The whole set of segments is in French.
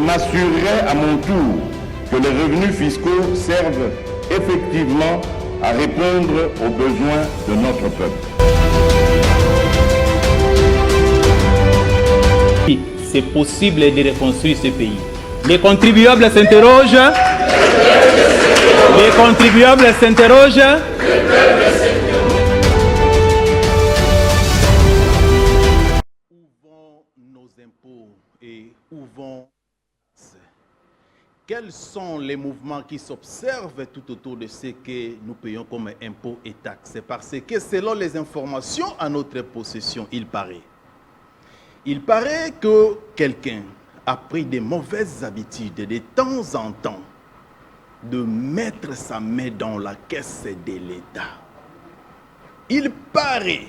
m'assurerai à mon tour que les revenus fiscaux servent effectivement à répondre aux besoins de notre peuple. C'est possible de reconstruire ce pays. Les contribuables s'interrogent. Les contribuables s'interrogent. Où vont nos impôts et où vont... Quels sont les mouvements qui s'observent tout autour de ce que nous payons comme impôts et taxes? Parce que selon les informations à notre possession, il paraît que quelqu'un a pris des mauvaises habitudes de temps en temps de mettre sa main dans la caisse de l'État. Il paraît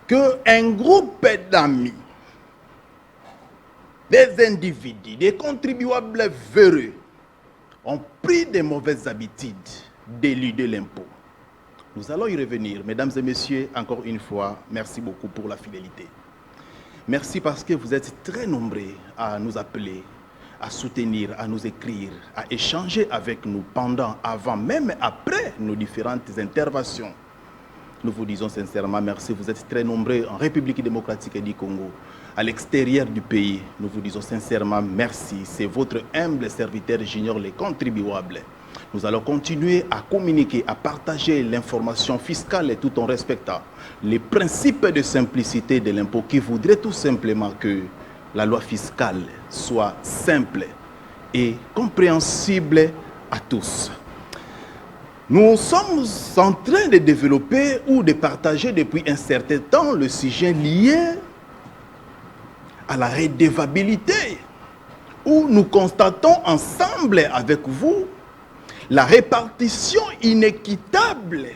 qu'un groupe d'amis, des individus, des contribuables véreux ont pris des mauvaises habitudes d'éluder l'impôt. Nous allons y revenir. Mesdames et messieurs, encore une fois, merci beaucoup pour la fidélité. Merci parce que vous êtes très nombreux à nous appeler, à soutenir, à nous écrire, à échanger avec nous pendant, avant, même après nos différentes interventions. Nous vous disons sincèrement merci. Vous êtes très nombreux en République démocratique du Congo, à l'extérieur du pays. Nous vous disons sincèrement merci. C'est votre humble serviteur junior, les contribuables. Nous allons continuer à communiquer, à partager l'information fiscale tout en respectant les principes de simplicité de l'impôt qui voudraient tout simplement que la loi fiscale soit simple et compréhensible à tous. Nous sommes en train de développer ou de partager depuis un certain temps le sujet lié à la redevabilité, où nous constatons ensemble avec vous la répartition inéquitable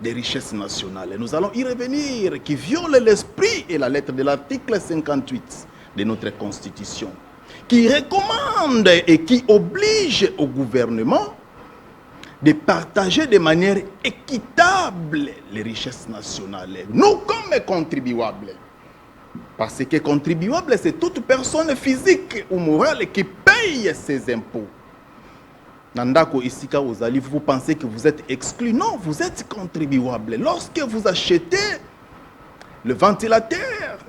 des richesses nationales. Nous allons y revenir, qui viole l'esprit et la lettre de l'article 58 de notre Constitution, qui recommande et qui oblige au gouvernement de partager de manière équitable les richesses nationales. Nous, comme contribuables, parce que contribuable, c'est toute personne physique ou morale qui paye ses impôts. Nandako Isika Ozali, vous pensez que vous êtes exclu? Non, vous êtes contribuable. Lorsque vous achetez le ventilateur,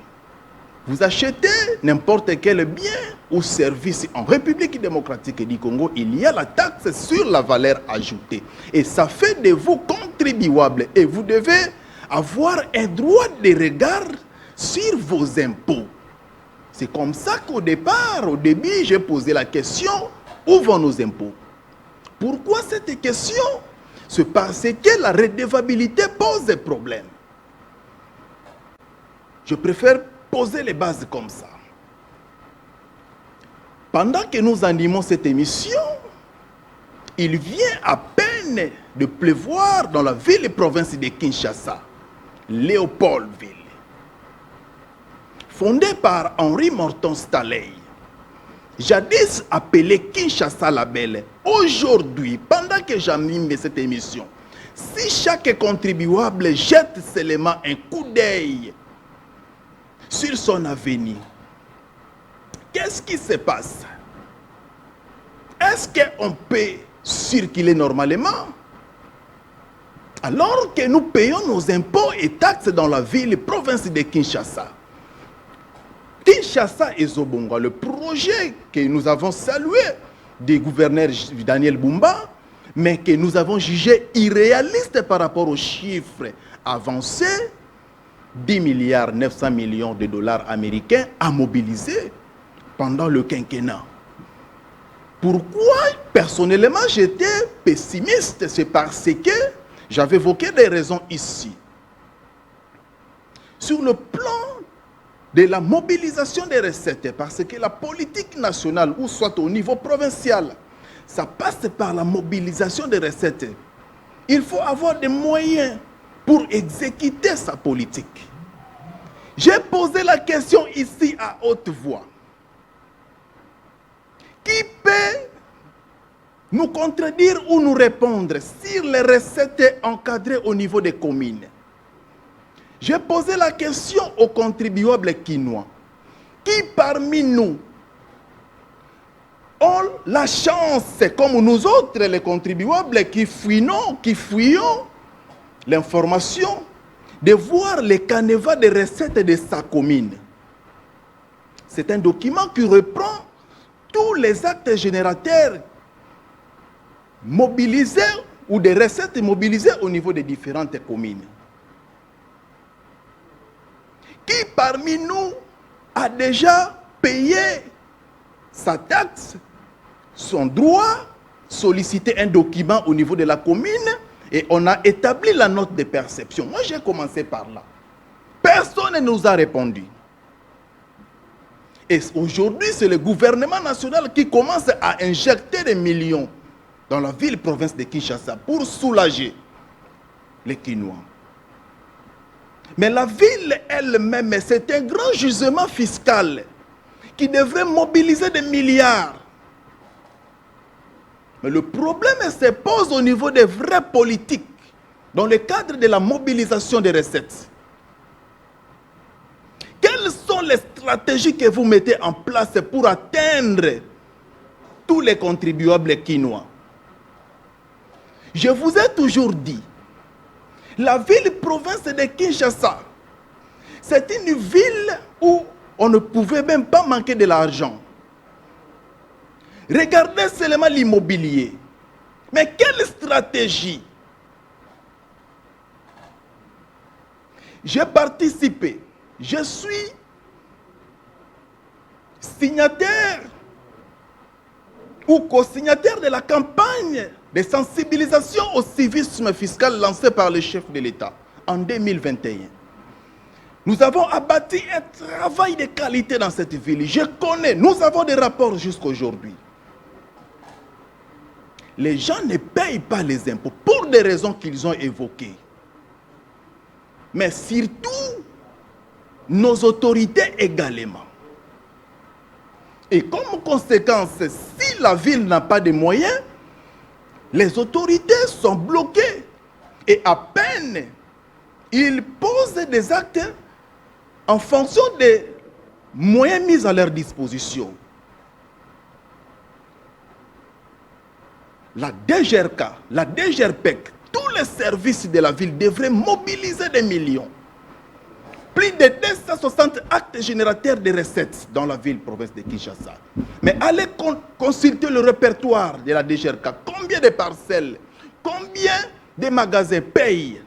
vous achetez n'importe quel bien ou service en République démocratique du Congo, il y a la taxe sur la valeur ajoutée. Et ça fait de vous contribuables. Et vous devez avoir un droit de regard sur vos impôts. C'est comme ça qu'au départ, au début, j'ai posé la question, où vont nos impôts? Pourquoi cette question? C'est parce que la redevabilité pose problème. Je préfère poser les bases comme ça. Pendant que nous animons cette émission, il vient à peine de pleuvoir dans la ville et province de Kinshasa, Léopoldville, fondée par Henri Morton Stanley, jadis appelé Kinshasa la Belle. Aujourd'hui, pendant que j'anime cette émission, si chaque contribuable jette seulement un coup d'œil sur son avenir, qu'est-ce qui se passe? Est-ce qu'on peut circuler normalement? Alors que nous payons nos impôts et taxes dans la ville et province de Kinshasa. Kinshasa et Zobonga, le projet que nous avons salué du gouverneur Daniel Bumba, mais que nous avons jugé irréaliste par rapport aux chiffres avancés, 10 milliards 900 millions de dollars américains à mobiliser pendant le quinquennat. Pourquoi personnellement j'étais pessimiste? C'est parce que j'avais évoqué des raisons ici. Sur le plan de la mobilisation des recettes, parce que la politique nationale, ou soit au niveau provincial, ça passe par la mobilisation des recettes. Il faut avoir des moyens pour exécuter sa politique. J'ai posé la question ici à haute voix. Qui peut nous contredire ou nous répondre sur les recettes encadrées au niveau des communes? J'ai posé la question aux contribuables quinois. Qui Qui parmi nous ont la chance, comme nous autres, les contribuables qui fouillons l'information, de voir les canevas de recettes de sa commune? C'est un document qui reprend tous les actes générateurs mobilisés ou des recettes mobilisées au niveau des différentes communes. Qui parmi nous a déjà payé sa taxe, son droit, sollicité un document au niveau de la commune et on a établi la note de perception? Moi, j'ai commencé par là. Personne ne nous a répondu. Et aujourd'hui, c'est le gouvernement national qui commence à injecter des millions dans la ville-province de Kinshasa pour soulager les Kinois. Mais la ville elle-même, c'est un grand jugement fiscal qui devrait mobiliser des milliards. Mais le problème se pose au niveau des vraies politiques, dans le cadre de la mobilisation des recettes. Quelles sont les stratégies que vous mettez en place pour atteindre tous les contribuables quinois? Je vous ai toujours dit, la ville-province de Kinshasa, c'est une ville où on ne pouvait même pas manquer de l'argent. Regardez seulement l'immobilier. Mais quelle stratégie? J'ai participé, je suis signataire ou co-signataire de la campagne de sensibilisation au civisme fiscal lancée par le chef de l'État en 2021. Nous avons abattu un travail de qualité dans cette ville. Je connais, nous avons des rapports jusqu'à aujourd'hui. Les gens ne payent pas les impôts pour des raisons qu'ils ont évoquées. Mais surtout, nos autorités également. Et comme conséquence, si la ville n'a pas de moyens, les autorités sont bloquées. Et à peine, ils posent des actes en fonction des moyens mis à leur disposition. La DGRK, la DGRPEC, tous les services de la ville devraient mobiliser des millions. Plus de 260 actes générateurs de recettes dans la ville-province de Kinshasa. Mais allez consulter le répertoire de la DGRK. Combien de parcelles, combien de magasins payent?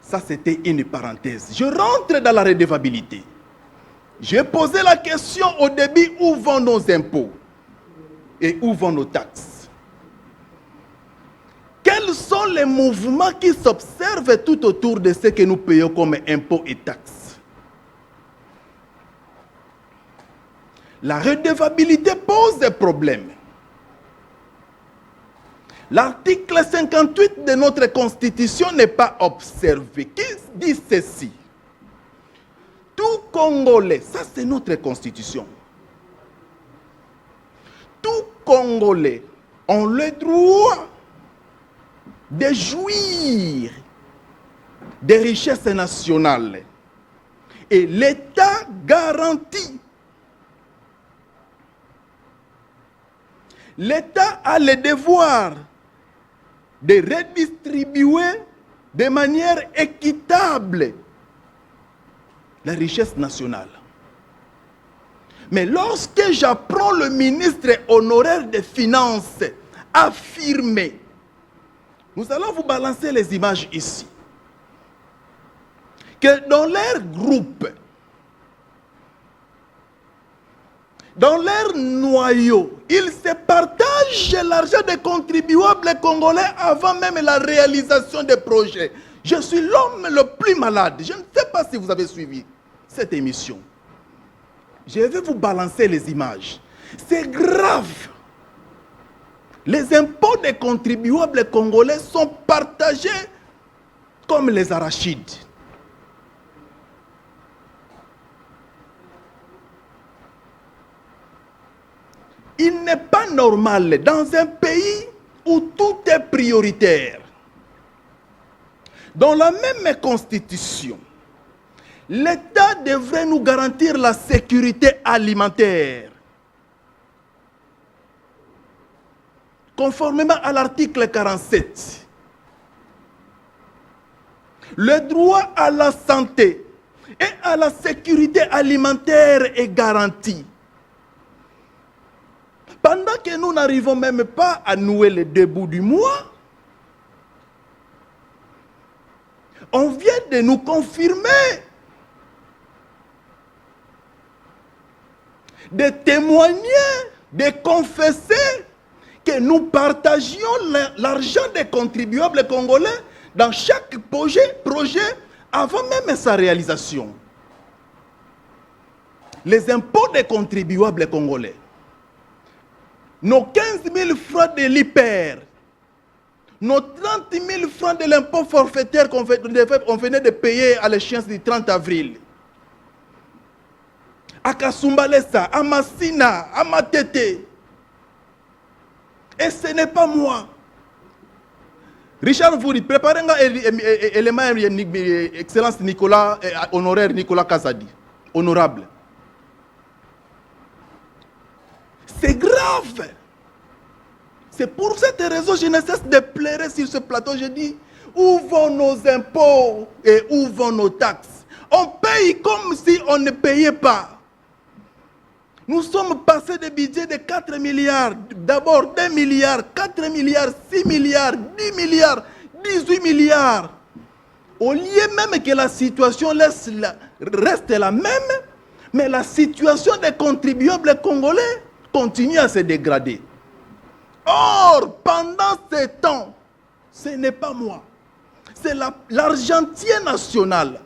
Ça, c'était une parenthèse. Je rentre dans la redevabilité. J'ai posé la question au début, où vont nos impôts et où vont nos taxes? Quels sont les mouvements qui s'observent tout autour de ce que nous payons comme impôts et taxes? La redevabilité pose des problèmes. L'article 58 de notre Constitution n'est pas observé. Qui dit ceci? Tout Congolais, ça c'est notre Constitution. Tout Congolais ont le droit de jouir des richesses nationales. Et l'État garantit. L'État a le devoir de redistribuer de manière équitable la richesse nationale. Mais lorsque j'apprends le ministre honoraire des Finances affirmer, nous allons vous balancer les images ici, que dans leur groupe, dans leur noyau, ils se partagent l'argent des contribuables congolais avant même la réalisation des projets. Je suis l'homme le plus malade. Je ne sais pas si vous avez suivi cette émission. Je vais vous balancer les images. C'est grave. Les impôts des contribuables congolais sont partagés comme les arachides. Il n'est pas normal dans un pays où tout est prioritaire. Dans la même constitution, L'État devrait nous garantir la sécurité alimentaire. Conformément à l'article 47, le droit à la santé et à la sécurité alimentaire est garanti. Pendant que nous n'arrivons même pas à nouer les 2 bouts du mois, on vient de nous confirmer, de témoigner, de confesser que nous partagions l'argent des contribuables congolais dans chaque projet avant même sa réalisation. Les impôts des contribuables congolais, nos 15 000 francs de l'IPER, nos 30 000 francs de l'impôt forfaitaire qu'on venait de payer à l'échéance du 30 avril, à Kasumbalesa, à Massina, à Matete. Et ce n'est pas moi. Richard Vouri, préparez un élément, Excellence Nicolas, honoraire Nicolas Kazadi, honorable. C'est grave. C'est pour cette raison que je ne cesse de pleurer sur ce plateau. Je dis, où vont nos impôts et où vont nos taxes? On paye comme si on ne payait pas. Nous sommes passés de budget de 4 milliards, d'abord 2 milliards, 4 milliards, 6 milliards, 10 milliards, 18 milliards. Au lieu même que la situation reste la même, mais la situation des contribuables congolais continue à se dégrader. Or, pendant ce temps, ce n'est pas moi, c'est l'argentier national,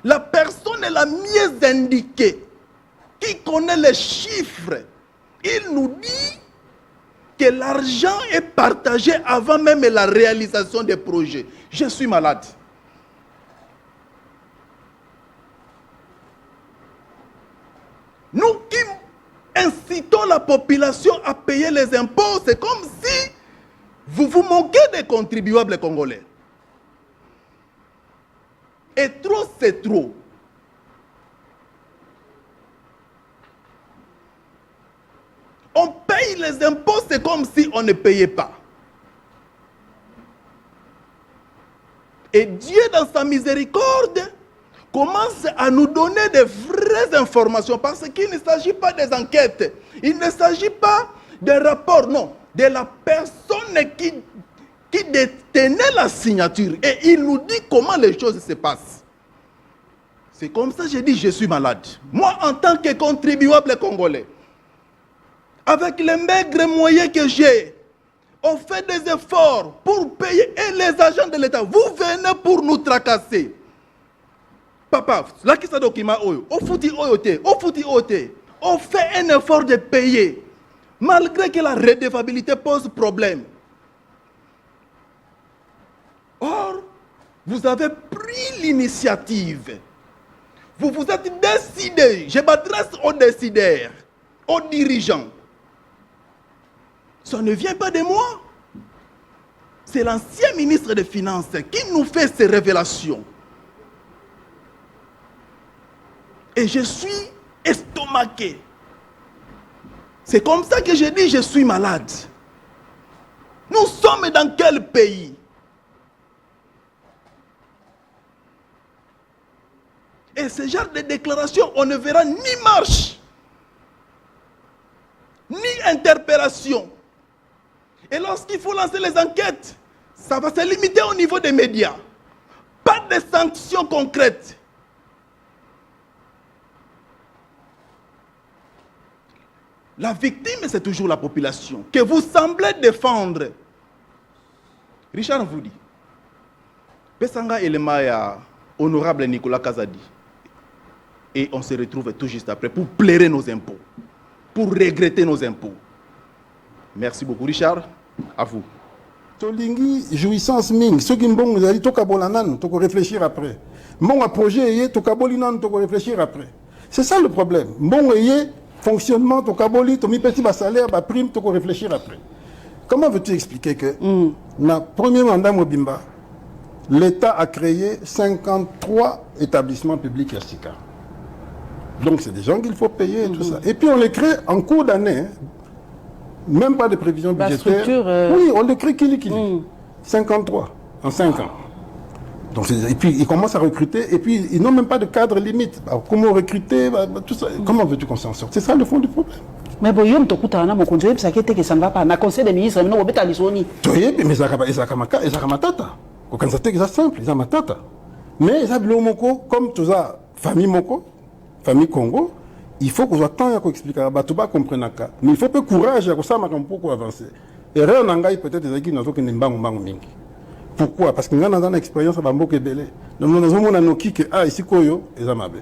la personne la mieux indiquée, qui connaît les chiffres. Il nous dit que l'argent est partagé avant même la réalisation des projets. Je suis malade. Nous qui incitons la population à payer les impôts, c'est comme si vous vous moquez des contribuables congolais. Et trop, c'est trop. On paye les impôts, c'est comme si on ne payait pas. Et Dieu, dans sa miséricorde, commence à nous donner de vraies informations, parce qu'il ne s'agit pas des enquêtes, il ne s'agit pas des rapports, non, de la personne qui détenait la signature. Et il nous dit comment les choses se passent. C'est comme ça que je dis, je suis malade. Moi, en tant que contribuable congolais, avec les maigres moyens que j'ai, on fait des efforts pour payer, et les agents de l'État, vous venez pour nous tracasser. Papa, là qui ça document, on fait un effort de payer, malgré que la redevabilité pose problème. Or, vous avez pris l'initiative. Vous vous êtes décidé, je m'adresse aux décideurs, aux dirigeants. Ça ne vient pas de moi. C'est l'ancien ministre des Finances qui nous fait ces révélations. Et je suis estomaqué. C'est comme ça que je dis je suis malade. Nous sommes dans quel pays? Et ce genre de déclaration, on ne verra ni marche, ni interpellation. Et lorsqu'il faut lancer les enquêtes, ça va se limiter au niveau des médias. Pas de sanctions concrètes. La victime, c'est toujours la population que vous semblez défendre. Richard vous dit, Pesanga Elemaya, honorable Nicolas Kazadi, et on se retrouve tout juste après pour plairer nos impôts, pour regretter nos impôts. Merci beaucoup, Richard. À vous. Tolingi, jouissance ming. Ceux qui m'ont dit, toka bolanan, toka réfléchir après. Mon projet, toka bolinan, toka réfléchir après. C'est ça le problème. Mon fonctionnement, toka boli, tomi petit bas salaire, bas prime, toka réfléchir après. Comment veux-tu expliquer que, na premier mandat Mobimba, l'État a créé 53 établissements publics Yastika. Donc c'est des gens qu'il faut payer et tout ça. Et puis on les crée en cours d'année, hein. Même pas de prévision budgétaire. Oui, on les crée kili. 53 en 5 ans. Donc, et puis ils commencent à recruter, et puis ils n'ont même pas de cadre limite. Alors, comment recruter, tout ça. Comment veux-tu qu'on s'en sorte? C'est ça le fond du problème. Mais bon, yom tokuta na mokonzi ça que ça ne va pas. Na conseil des ministres, mais non obeta lisoni. Toyebi, mais ezakamatata. Kokanzate que ça simple, ils ont matata. Mais ils ont moko comme tout ça, famille moko, famille Congo. Il faut qu'on soit temps à expliquer à Batouba comprendre ça. Mais il faut peu courage à ça pour avancer. Et rien n'engage peut-être des équipes dans une banque mingi. Pourquoi? Parce que nous avons une expérience à Bamboke Belé. Nous avons un outil qui a ici Koyo et Zamabe.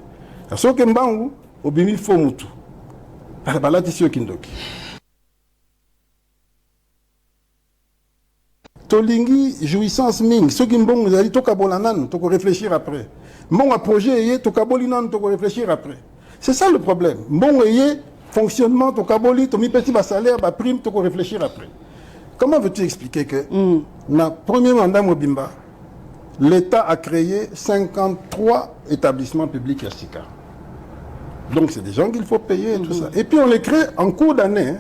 Parce que Mbangu, au Bimi Fomutu. Là, tu sais Kindoki. Tolingi, jouissance ming. Ceux qui m'ont dit, tu peux réfléchir après. Mon projet, tu peux réfléchir après. C'est ça le problème. Bon, fonctionnement, tu peux mis petit salaire, prime, tu peux réfléchir après. Comment veux-tu expliquer que, dans le premier mandat Mobimba, l'État a créé 53 établissements publics Yastika. Donc c'est des gens qu'il faut payer et tout ça. Et puis on les crée en cours d'année, hein.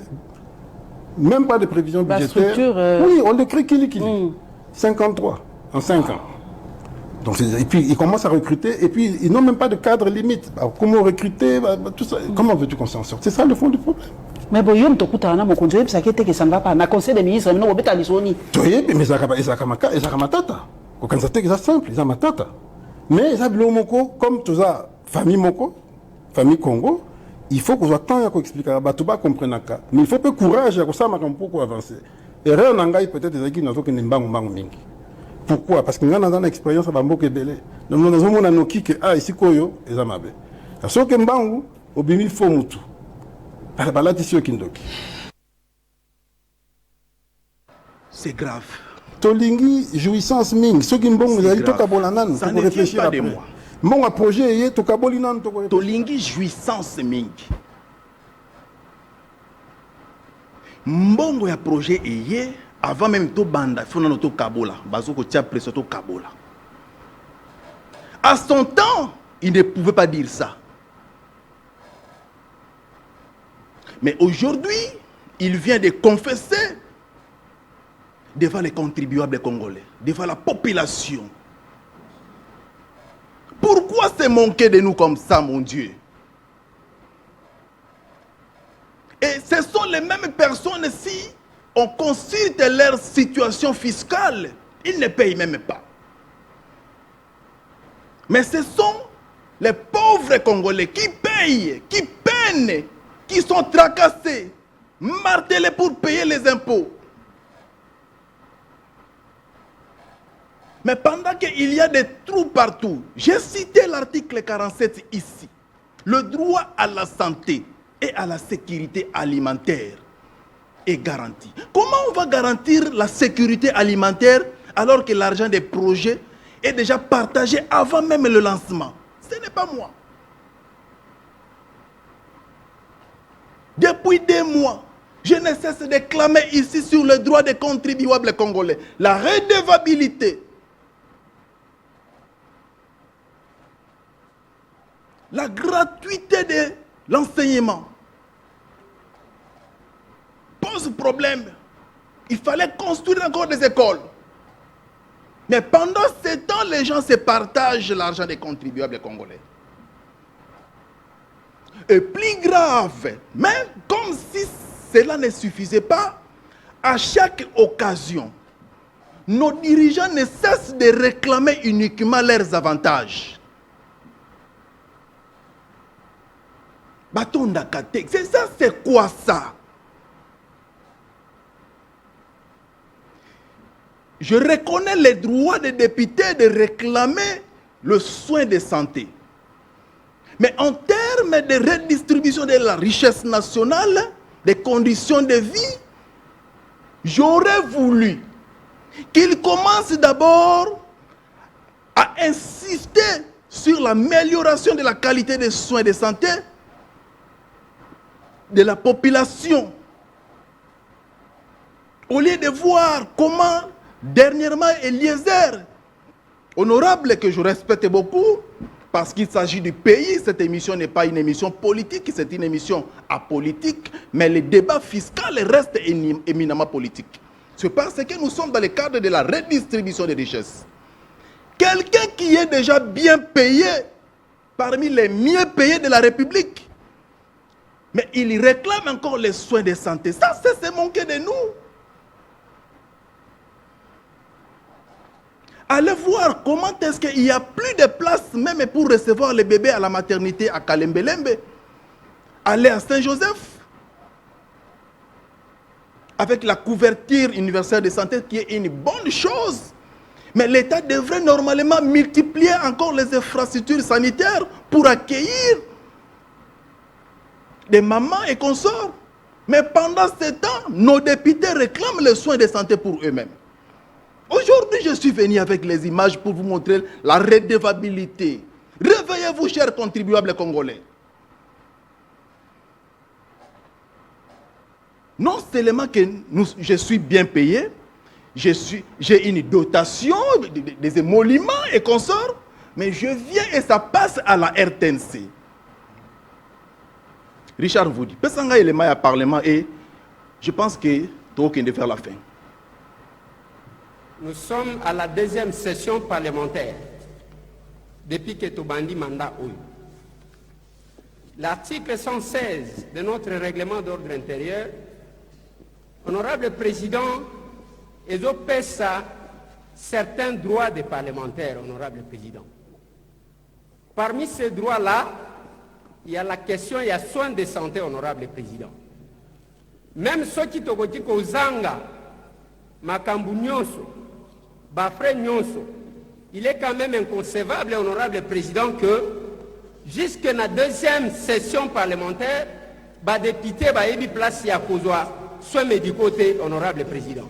Même pas de prévision budgétaire. Oui, on les crée kili. 53 en 5 ans. Donc, et puis ils commencent à recruter, et puis ils n'ont même pas de cadre limite. Alors, comment recruter, tout ça. Comment veux-tu qu'on s'en sorte? C'est ça le fond du problème. Mais bon, yom tokuta na mokonzi que ça ne va pas. Na conseil des ministres, mais non obeta lisoni. Toyebi, mais ezakamatata. Kokanzate que ça simple, ils ont matata. Mais ils ont moko comme tout ça, famille moko, famille Congo. Il faut qu'on soit temps à expliquer à Batouba comprendre ça. Mais il faut peu courage à ça pour avancer. Et rien n'engage peut-être des équipes dans une banque mingi. Pourquoi? Parce que nous avons une expérience à Bamboke Belé. Nous avons un outil qui a ici Koyo et Zamabe. Parce que Mbangu, au Bimi Fomutu. Là, tu sais Kindoki. C'est grave. Tolingi, jouissance ming. Ceux qui m'ont dit, tu peux réfléchir après. Mon projet, tu peux réfléchir. Tolingi, jouissance ming. Mbongo ya projet eye avant même to banda fona no to kabola bazo ko tia pression to kabola. À son temps, il ne pouvait pas dire ça. Mais aujourd'hui, il vient de confesser devant les contribuables congolais, devant la population. Pourquoi se manquer de nous comme ça, mon Dieu? Et ce sont les mêmes personnes, si on consulte leur situation fiscale, ils ne payent même pas. Mais ce sont les pauvres Congolais qui payent, qui peinent, qui sont tracassés, martelés pour payer les impôts. Mais pendant qu'il y a des trous partout, j'ai cité l'article 47 ici, le droit à la santé et à la sécurité alimentaire est garanti. Comment on va garantir la sécurité alimentaire alors que l'argent des projets est déjà partagé avant même le lancement? Ce n'est pas moi. Depuis 2 mois, je ne cesse de clamer ici sur le droit des contribuables congolais, la redevabilité, la gratuité de l'enseignement pose problème. Il fallait construire encore des écoles. Mais pendant ce temps, les gens se partagent l'argent des contribuables congolais. Et plus grave, même comme si cela ne suffisait pas, à chaque occasion, nos dirigeants ne cessent de réclamer uniquement leurs avantages. Bâton d'Akate, c'est ça, c'est quoi ça? Je reconnais les droits des députés de réclamer le soin de santé. Mais en termes de redistribution de la richesse nationale, des conditions de vie, j'aurais voulu qu'ils commencent d'abord à insister sur l'amélioration de la qualité des soins de santé de la population. Au lieu de voir comment, dernièrement, Eliezer honorable que je respecte beaucoup, parce qu'il s'agit du pays. Cette émission n'est pas une émission politique, c'est une émission apolitique, mais le débat fiscal reste éminemment politique. C'est parce que nous sommes dans le cadre de la redistribution des richesses. Quelqu'un qui est déjà bien payé, parmi les mieux payés de la République, mais il réclame encore les soins de santé. Ça, c'est manquer de nous. Allez voir comment est-ce qu'il n'y a plus de place même pour recevoir les bébés à la maternité à Kalembelembe. Allez à Saint-Joseph. Avec la couverture universelle de santé qui est une bonne chose. Mais l'État devrait normalement multiplier encore les infrastructures sanitaires pour accueillir des mamans et consorts. Mais pendant ce temps, nos députés réclament les soins de santé pour eux-mêmes. Aujourd'hui, je suis venu avec les images pour vous montrer la redevabilité. Réveillez-vous, chers contribuables congolais. Non seulement que je suis bien payé, j'ai une dotation, des émoluments et consorts, mais je viens et ça passe à la RTNC. Richard vous dit, Pesanga élément à Parlement et je pense que tout qui est de faire la fin. Nous sommes à la deuxième session parlementaire depuis que Tobandi mandat Oyo. L'article 116 de notre règlement d'ordre intérieur, honorable président, exopessa certains droits des parlementaires, honorable président. Parmi ces droits-là, il y a la question, il y a soins de santé, honorable président. Même ceux qui togoti kozanga, makambu nyonso, bafre nyonso, il est quand même inconcevable, honorable président, que jusque la deuxième session parlementaire, ba député ba yebi place ya kozwa soins médicaux, honorable président.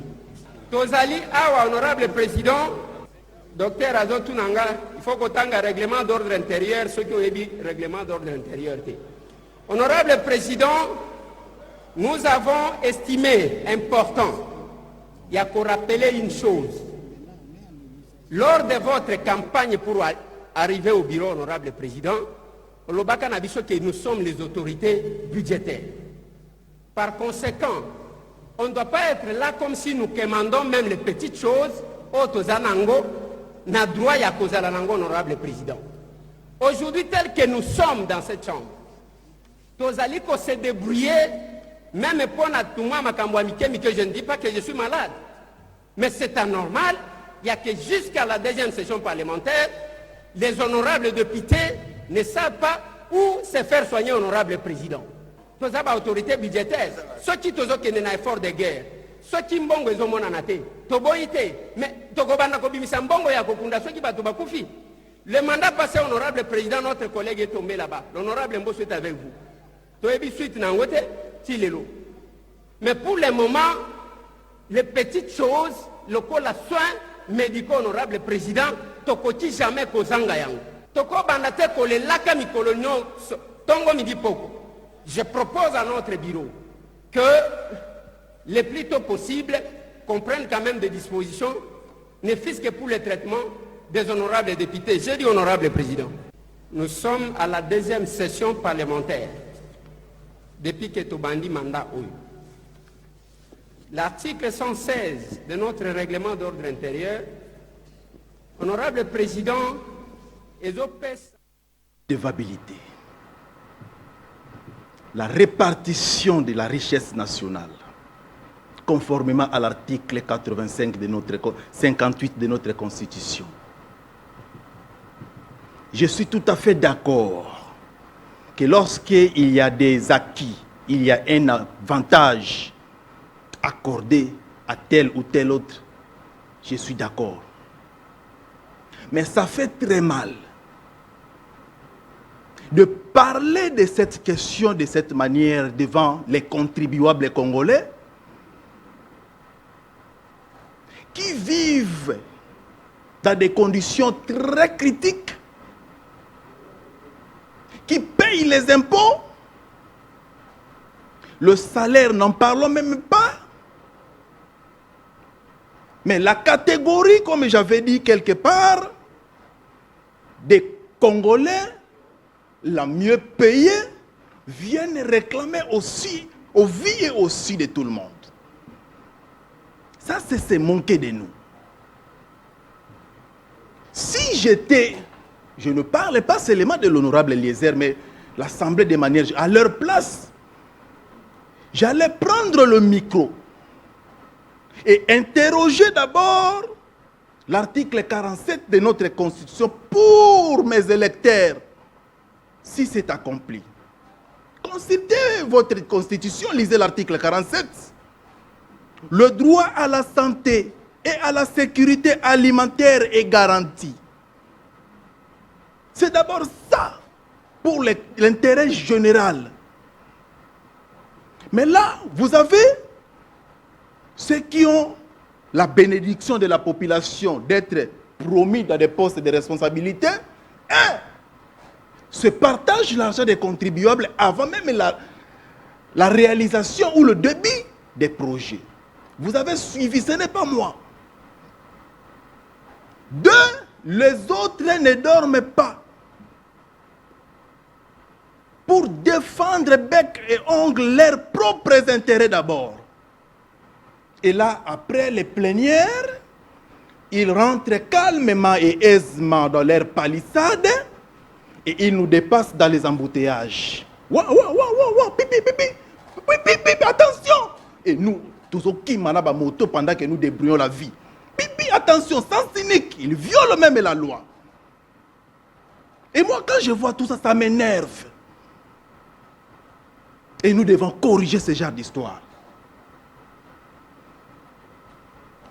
Tozali awa, honorable président, docteur Azotunanga, il faut qu'on ait un règlement d'ordre intérieur, ceux qui ont dit règlement d'ordre intérieur. Honorable président, nous avons estimé important, il y a qu'à rappeler une chose. Lors de votre campagne pour arriver au bureau, honorable président, Lobaka n'a dit que nous sommes les autorités budgétaires. Par conséquent, on ne doit pas être là comme si nous commandons même les petites choses, Otozanango, n'a droit à Kozalanango, honorable président. Aujourd'hui, tel que nous sommes dans cette chambre, Tozali ko se débrouiller, même pour Natuma Makambouamike, que je ne dis pas que je suis malade. Mais c'est anormal, il n'y a que jusqu'à la deuxième session parlementaire, les honorables députés ne savent pas où se faire soigner, honorable président. Nous avons autorité budgétaire. Ceux qui ont un effort de guerre, ceux qui ont un effort de guerre, mais le mandat passé, honorable président, notre collègue est tombé là-bas. L'honorable Mbosso est avec vous. Mais pour le moment, les petites choses, le soin médicaux, honorable président, tokoti jamais kozanga yango. Toko bandate ko le laka mikolonyo tongo midi poko. Je propose à notre bureau que le plus tôt possible qu'on prenne quand même des dispositions, ne fût-ce que pour le traitement des honorables députés. J'ai dit honorable président. Nous sommes à la deuxième session parlementaire depuis que Tobandi mandat Oyo. L'article 116 de notre règlement d'ordre intérieur, honorable président, redevabilité. La répartition de la richesse nationale, conformément à l'article 85 de notre 58 de notre Constitution. Je suis tout à fait d'accord que lorsqu'il y a des acquis, il y a un avantage accordé à tel ou tel autre, je suis d'accord. Mais ça fait très mal de parler de cette question de cette manière devant les contribuables congolais qui vivent dans des conditions très critiques, qui payent les impôts, le salaire, n'en parlons même pas. Mais la catégorie, comme j'avais dit quelque part, des Congolais, la mieux payée, viennent réclamer aussi, au vie et aussi de tout le monde. Ça, c'est se manquer de nous. Si j'étais, je ne parle pas seulement de l'honorable Eliezer, mais l'Assemblée de manière, à leur place, j'allais prendre le micro et interroger d'abord l'article 47 de notre Constitution pour mes électeurs, si c'est accompli. Consultez votre Constitution, lisez l'article 47. Le droit à la santé et à la sécurité alimentaire est garanti. C'est d'abord ça, pour l'intérêt général. Mais là, vous avez ceux qui ont la bénédiction de la population d'être promis dans des postes de responsabilité et se partagent l'argent des contribuables avant même la réalisation ou le début des projets. Vous avez suivi, ce n'est pas moi. Deux, les autres ne dorment pas pour défendre bec et ongle leurs propres intérêts d'abord. Et là, après les plénières, ils rentrent calmement et aisément dans leur palissade et ils nous dépassent dans les embouteillages. Pipi, attention! Et nous, tous qui manaba moto pendant que nous débrouillons la vie. Pipi, attention, sans cynique, ils violent même la loi. Et moi, quand je vois tout ça, ça m'énerve. Et nous devons corriger ce genre d'histoire.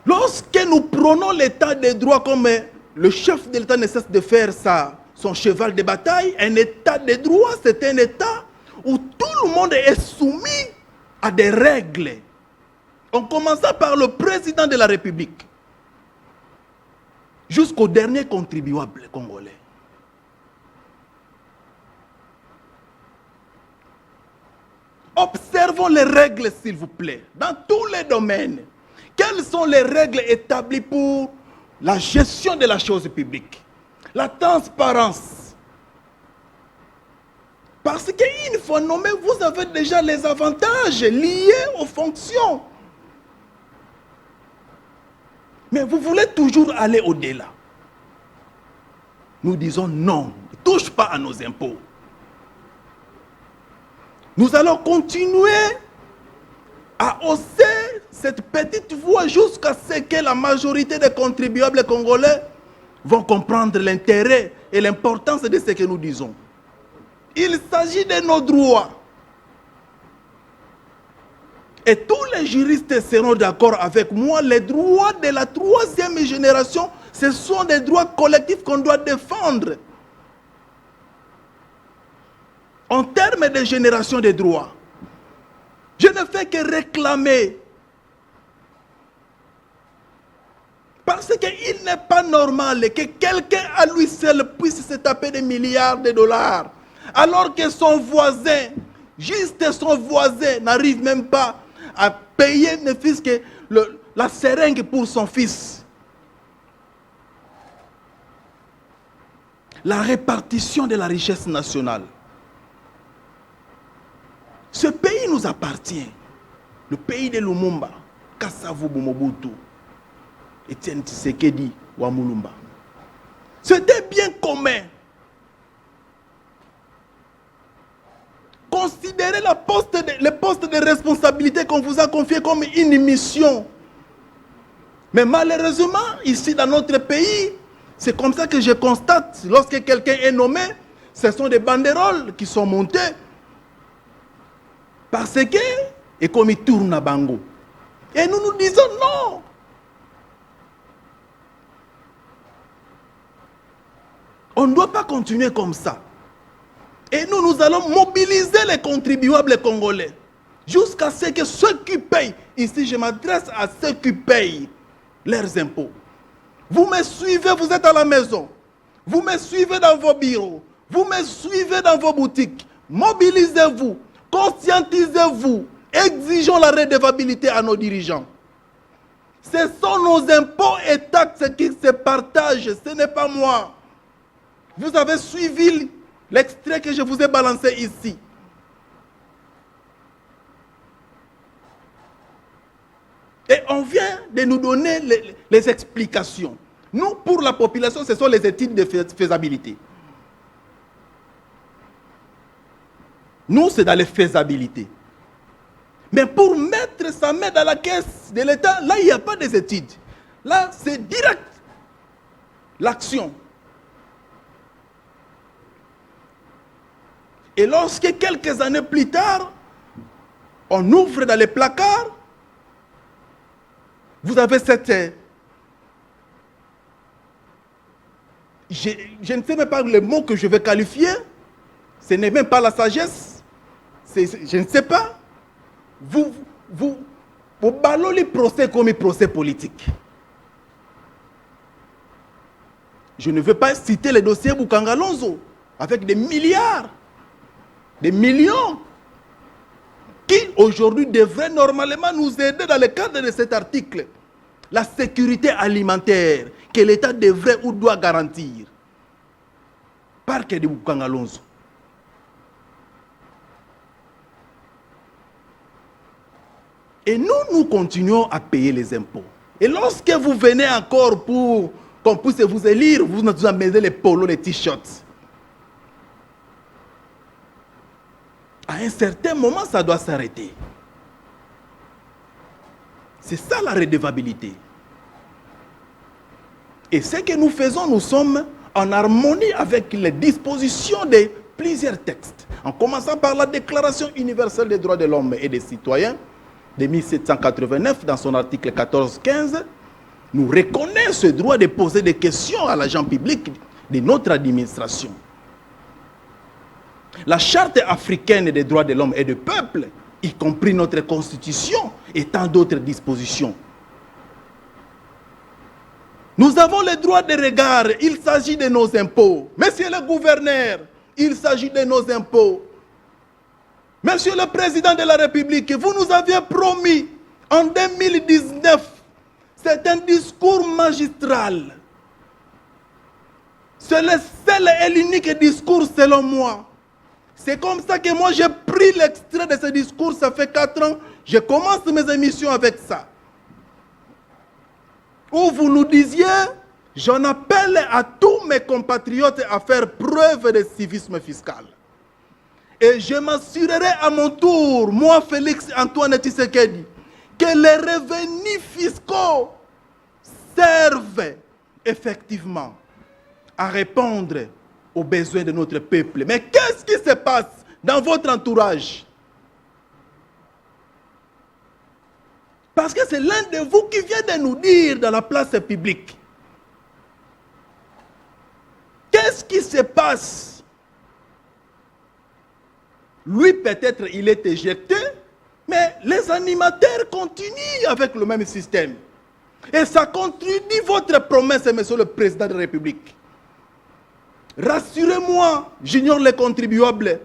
Lorsque nous prenons l'état des droits comme le chef de l'État ne cesse de faire son cheval de bataille, un état de droit, c'est un état où tout le monde est soumis à des règles. En commençant par le président de la République, jusqu'au dernier contribuable congolais. Observons les règles, s'il vous plaît, dans tous les domaines. Quelles sont les règles établies pour la gestion de la chose publique? La transparence. Parce qu'une fois nommé, vous avez déjà les avantages liés aux fonctions. Mais vous voulez toujours aller au-delà. Nous disons non, ne touche pas à nos impôts. Nous allons continuer à hausser cette petite voie jusqu'à ce que la majorité des contribuables congolais vont comprendre l'intérêt et l'importance de ce que nous disons. Il s'agit de nos droits. Et tous les juristes seront d'accord avec moi, les droits de la troisième génération, ce sont des droits collectifs qu'on doit défendre. En termes de génération des droits, je ne fais que réclamer. Parce qu'il n'est pas normal que quelqu'un à lui seul puisse se taper des milliards de dollars, alors que son voisin, juste son voisin, n'arrive même pas à payer ne fût-ce que la seringue pour son fils. La répartition de la richesse nationale. Ce pays nous appartient. Le pays de Lumumba, Kasavubu Mobutu, Etienne Tshisekedi Wamulumba. C'était bien commun. Considérez le poste de responsabilité qu'on vous a confié comme une mission. Mais malheureusement, ici dans notre pays, c'est comme ça que je constate, lorsque quelqu'un est nommé, ce sont des banderoles qui sont montées. Parce que, et comme il tourne à Bango. Et nous nous disons non. On ne doit pas continuer comme ça. Et nous allons mobiliser les contribuables congolais jusqu'à ce que ceux qui payent, ici je m'adresse à ceux qui payent leurs impôts. Vous me suivez, vous êtes à la maison. Vous me suivez dans vos bureaux. Vous me suivez dans vos boutiques. Mobilisez-vous, conscientisez-vous, exigeons la redevabilité à nos dirigeants. Ce sont nos impôts et taxes qui se partagent, ce n'est pas moi. Vous avez suivi l'extrait que je vous ai balancé ici. Et on vient de nous donner les explications. Nous, pour la population, ce sont les études de faisabilité. Nous, c'est dans les faisabilités. Mais pour mettre sa main dans la caisse de l'État, là, il n'y a pas des études. Là, c'est direct. L'action. Et lorsque, quelques années plus tard, on ouvre dans les placards, vous avez cette... Je ne sais même pas le mot que je vais qualifier. Ce n'est même pas la sagesse. Je ne sais pas. Vous ballons les procès comme les procès politiques. Je ne veux pas citer les dossiers Boukangalonzo avec des milliards, des millions, qui aujourd'hui devraient normalement nous aider dans le cadre de cet article. La sécurité alimentaire que l'État devrait ou doit garantir. Parc de Boukangalonzo. Et nous continuons à payer les impôts. Et lorsque vous venez encore pour qu'on puisse vous élire, vous nous amenez les polos, les t-shirts. À un certain moment, ça doit s'arrêter. C'est ça la redevabilité. Et ce que nous faisons, nous sommes en harmonie avec les dispositions de plusieurs textes. En commençant par la Déclaration universelle des droits de l'homme et des citoyens de 1789, dans son article 14-15, nous reconnaissons ce droit de poser des questions à l'agent public de notre administration. La Charte africaine des droits de l'homme et du peuple, y compris notre constitution et tant d'autres dispositions. Nous avons le droit de regard, il s'agit de nos impôts. Monsieur le gouverneur, il s'agit de nos impôts. Monsieur le président de la République, vous nous aviez promis en 2019, c'est un discours magistral. C'est le seul et l'unique discours selon moi. C'est comme ça que moi j'ai pris l'extrait de ce discours, ça fait 4 ans, je commence mes émissions avec ça. Où vous nous disiez, j'en appelle à tous mes compatriotes à faire preuve de civisme fiscal. Et je m'assurerai à mon tour, moi Félix Antoine Tshisekedi, que les revenus fiscaux servent effectivement à répondre aux besoins de notre peuple. Mais qu'est-ce qui se passe dans votre entourage? Parce que c'est l'un de vous qui vient de nous dire dans la place publique. Qu'est-ce qui se passe? Lui, peut-être, il est éjecté, mais les animateurs continuent avec le même système. Et ça contredit votre promesse, monsieur le président de la République. Rassurez-moi, j'ignore les contribuables,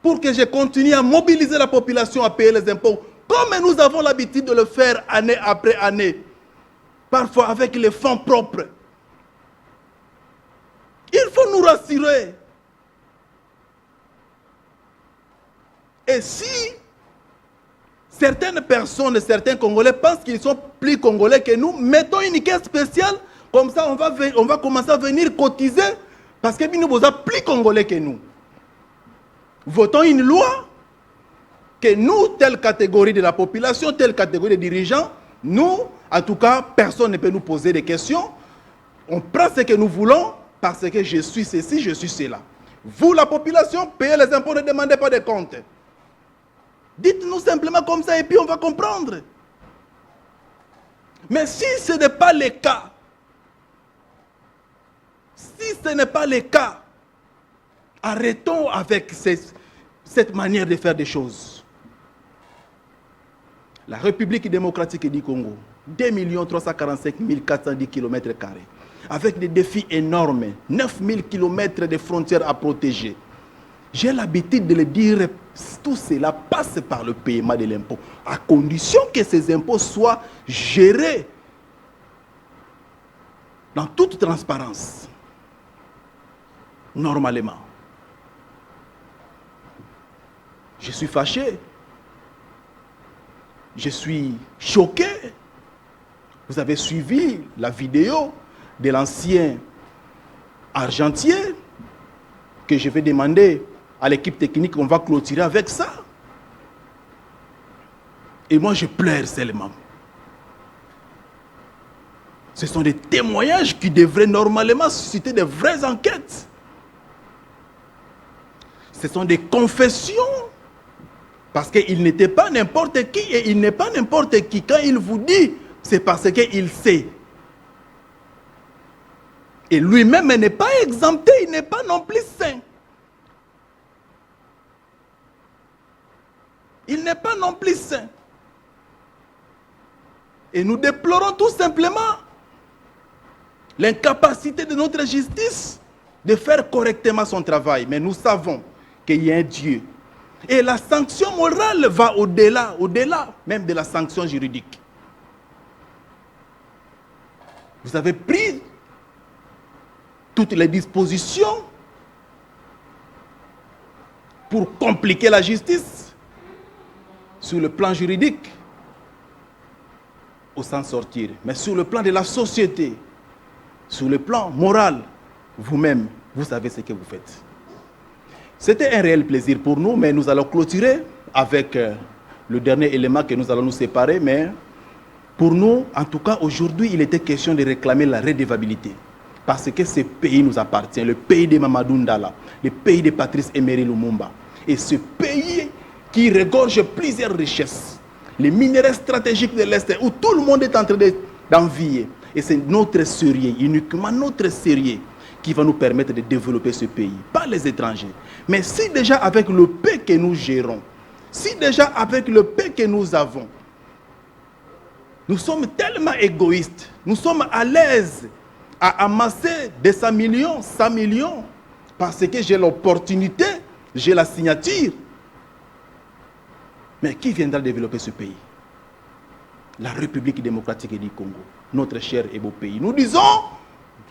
pour que je continue à mobiliser la population à payer les impôts, comme nous avons l'habitude de le faire année après année, parfois avec les fonds propres. Il faut nous rassurer. Et si certaines personnes, certains Congolais pensent qu'ils sont plus Congolais que nous, mettons une caisse spéciale, comme ça on va commencer à venir cotiser, parce que nous sommes plus Congolais que nous. Votons une loi, que nous, telle catégorie de la population, telle catégorie de dirigeants, nous, en tout cas, personne ne peut nous poser des questions. On prend ce que nous voulons, parce que je suis ceci, je suis cela. Vous, la population, payez les impôts, ne demandez pas de compte. Dites-nous simplement comme ça et puis on va comprendre. Mais si ce n'est pas le cas, arrêtons avec cette manière de faire des choses. La République démocratique du Congo, 2 345 410 km², avec des défis énormes, 9 000 km de frontières à protéger. J'ai l'habitude de le dire, tout cela passe par le paiement de l'impôt, à condition que ces impôts soient gérés dans toute transparence. normalement. Je suis fâché. Je suis choqué. Vous avez suivi la vidéo de l'ancien argentier que je vais demander à l'équipe technique, on va clôturer avec ça. Et moi, je pleure seulement. Ce sont des témoignages qui devraient normalement susciter de vraies enquêtes. Ce sont des confessions. Parce qu'il n'était pas n'importe qui et il n'est pas n'importe qui. Quand il vous dit, c'est parce qu'il sait. Et lui-même n'est pas exempté, il n'est pas non plus saint. Il n'est pas non plus saint. Et nous déplorons tout simplement l'incapacité de notre justice de faire correctement son travail. Mais nous savons qu'il y a un Dieu. Et la sanction morale va au-delà même de la sanction juridique. Vous avez pris toutes les dispositions pour compliquer la justice sur le plan juridique, au s'en sortir. Mais sur le plan de la société, sur le plan moral, vous-même, vous savez ce que vous faites. C'était un réel plaisir pour nous, mais nous allons clôturer avec le dernier élément que nous allons nous séparer. Mais pour nous, en tout cas, aujourd'hui, il était question de réclamer la redevabilité. Parce que ce pays nous appartient, le pays de Mamadou Ndala, le pays de Patrice Emery Lumumba. Et ce pays qui regorge plusieurs richesses, les minéraux stratégiques de l'Est, où tout le monde est en train d'envier. Et c'est notre sérieux, uniquement notre sérieux, qui va nous permettre de développer ce pays, pas les étrangers. Mais si déjà avec le paix que nous gérons, si déjà avec le paix que nous avons, nous sommes tellement égoïstes, nous sommes à l'aise à amasser des 100 millions, parce que j'ai l'opportunité, j'ai la signature. Mais qui viendra développer ce pays? La République démocratique du Congo, notre cher et beau pays. Nous disons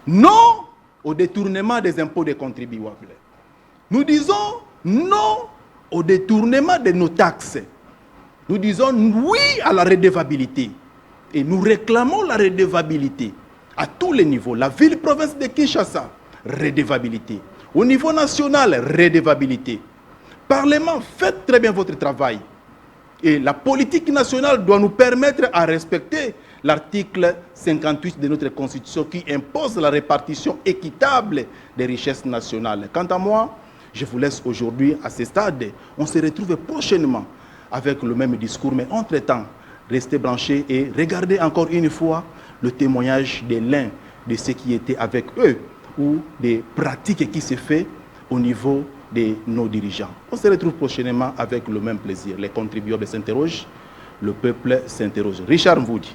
non au détournement des impôts des contribuables. Nous disons non au détournement de nos taxes. Nous disons oui à la redevabilité. Et nous réclamons la redevabilité à tous les niveaux. La ville-province de Kinshasa, redevabilité. Au niveau national, redevabilité. Parlement, faites très bien votre travail. Et la politique nationale doit nous permettre à respecter l'article 58 de notre Constitution qui impose la répartition équitable des richesses nationales. Quant à moi, je vous laisse aujourd'hui à ce stade. On se retrouve prochainement avec le même discours, mais entre-temps, restez branchés et regardez encore une fois le témoignage de l'un de ceux qui étaient avec eux ou des pratiques qui se font au niveau de nos dirigeants. On se retrouve prochainement avec le même plaisir. Les contribuables s'interrogent, le peuple s'interroge. Richard Mvoudi.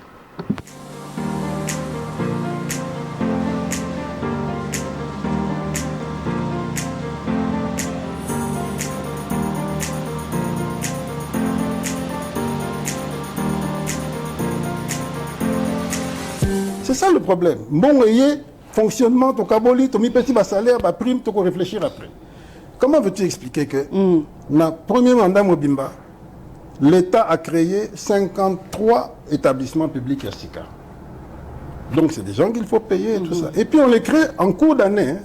C'est ça le problème. Bon, fonctionnement, ton caboli, ton petit salaire, prime, tu peux réfléchir après. Comment veux-tu expliquer que, dans le premier mandat Mobimba, l'État a créé 53 établissements publics RCK. Donc c'est des gens qu'il faut payer et tout ça. Et puis on les crée en cours d'année, hein.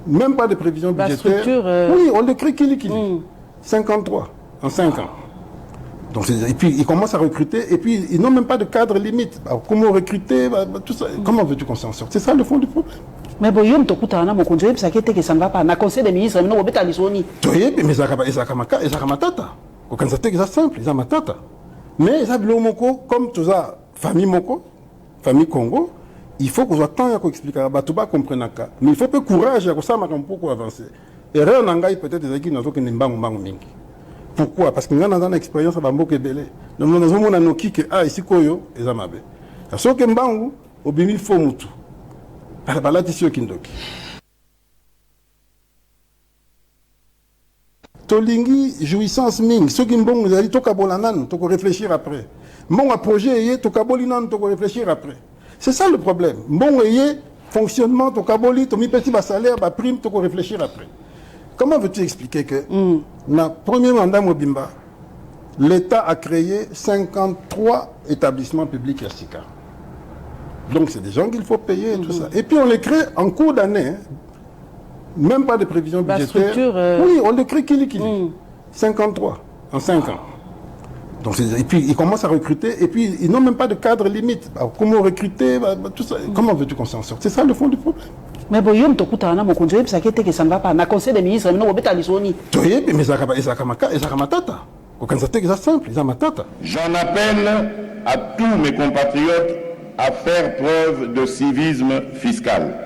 Même pas de prévision budgétaire. Oui, on les crée qui 53 en 5 ans. Donc, et puis ils commencent à recruter, et puis ils n'ont même pas de cadre limite. Alors, comment recruter, tout ça. Comment veux-tu qu'on s'en sorte? C'est ça le fond du problème. Mais bon, il y a mon conseil, ça ne va pas. Le conseil des ministres, mais non, mais ils ont simple, ils ont matata. Mais ils ont comme tout ça, famille Moko, famille Congo, il faut qu'on soit temps à expliquer, comprendre. Mais il faut peu courage pour avancer. Et rien n'engage peut-être des équipes qui n'ont pas de pourquoi? Parce que nous avons une expérience à Bamboke Belé. Nous avons un outil qui est ici, Koyo, et Zamabe. Parce que Mbangu, au Bimi Fomutu. À la balade ici au Kindoki. Tolingi, jouissance ming. Ceux qui m'ont dit, Tokabolanan, tu peux réfléchir après. Mon projet est Tokabolinan, tu peux réfléchir après. C'est ça le problème. Bon, fonctionnement, ton caboli, ton mi-petit salaire, ma prime, tu peux réfléchir après. Comment veux-tu expliquer que, dans le premier mandat Mobimba, l'État a créé 53 établissements publics RCK. Donc c'est des gens qu'il faut payer et tout ça. Et puis on les crée en cours d'année, hein. Même pas de prévision budgétaire. Oui, on les crée qui 53 en 5 ans. Donc, et puis ils commencent à recruter, et puis ils n'ont même pas de cadre limite. Alors, comment recruter, tout ça. Comment veux-tu qu'on s'en sorte? C'est ça le fond du problème. Mais bon, yom tokutana mon conseil ça que ça ne va pas. Na conseil des ministres, mais non beta lisoni. Oui, mais ça matata. Aucun c'est simple, ça matata. J'en appelle à tous mes compatriotes à faire preuve de civisme fiscal.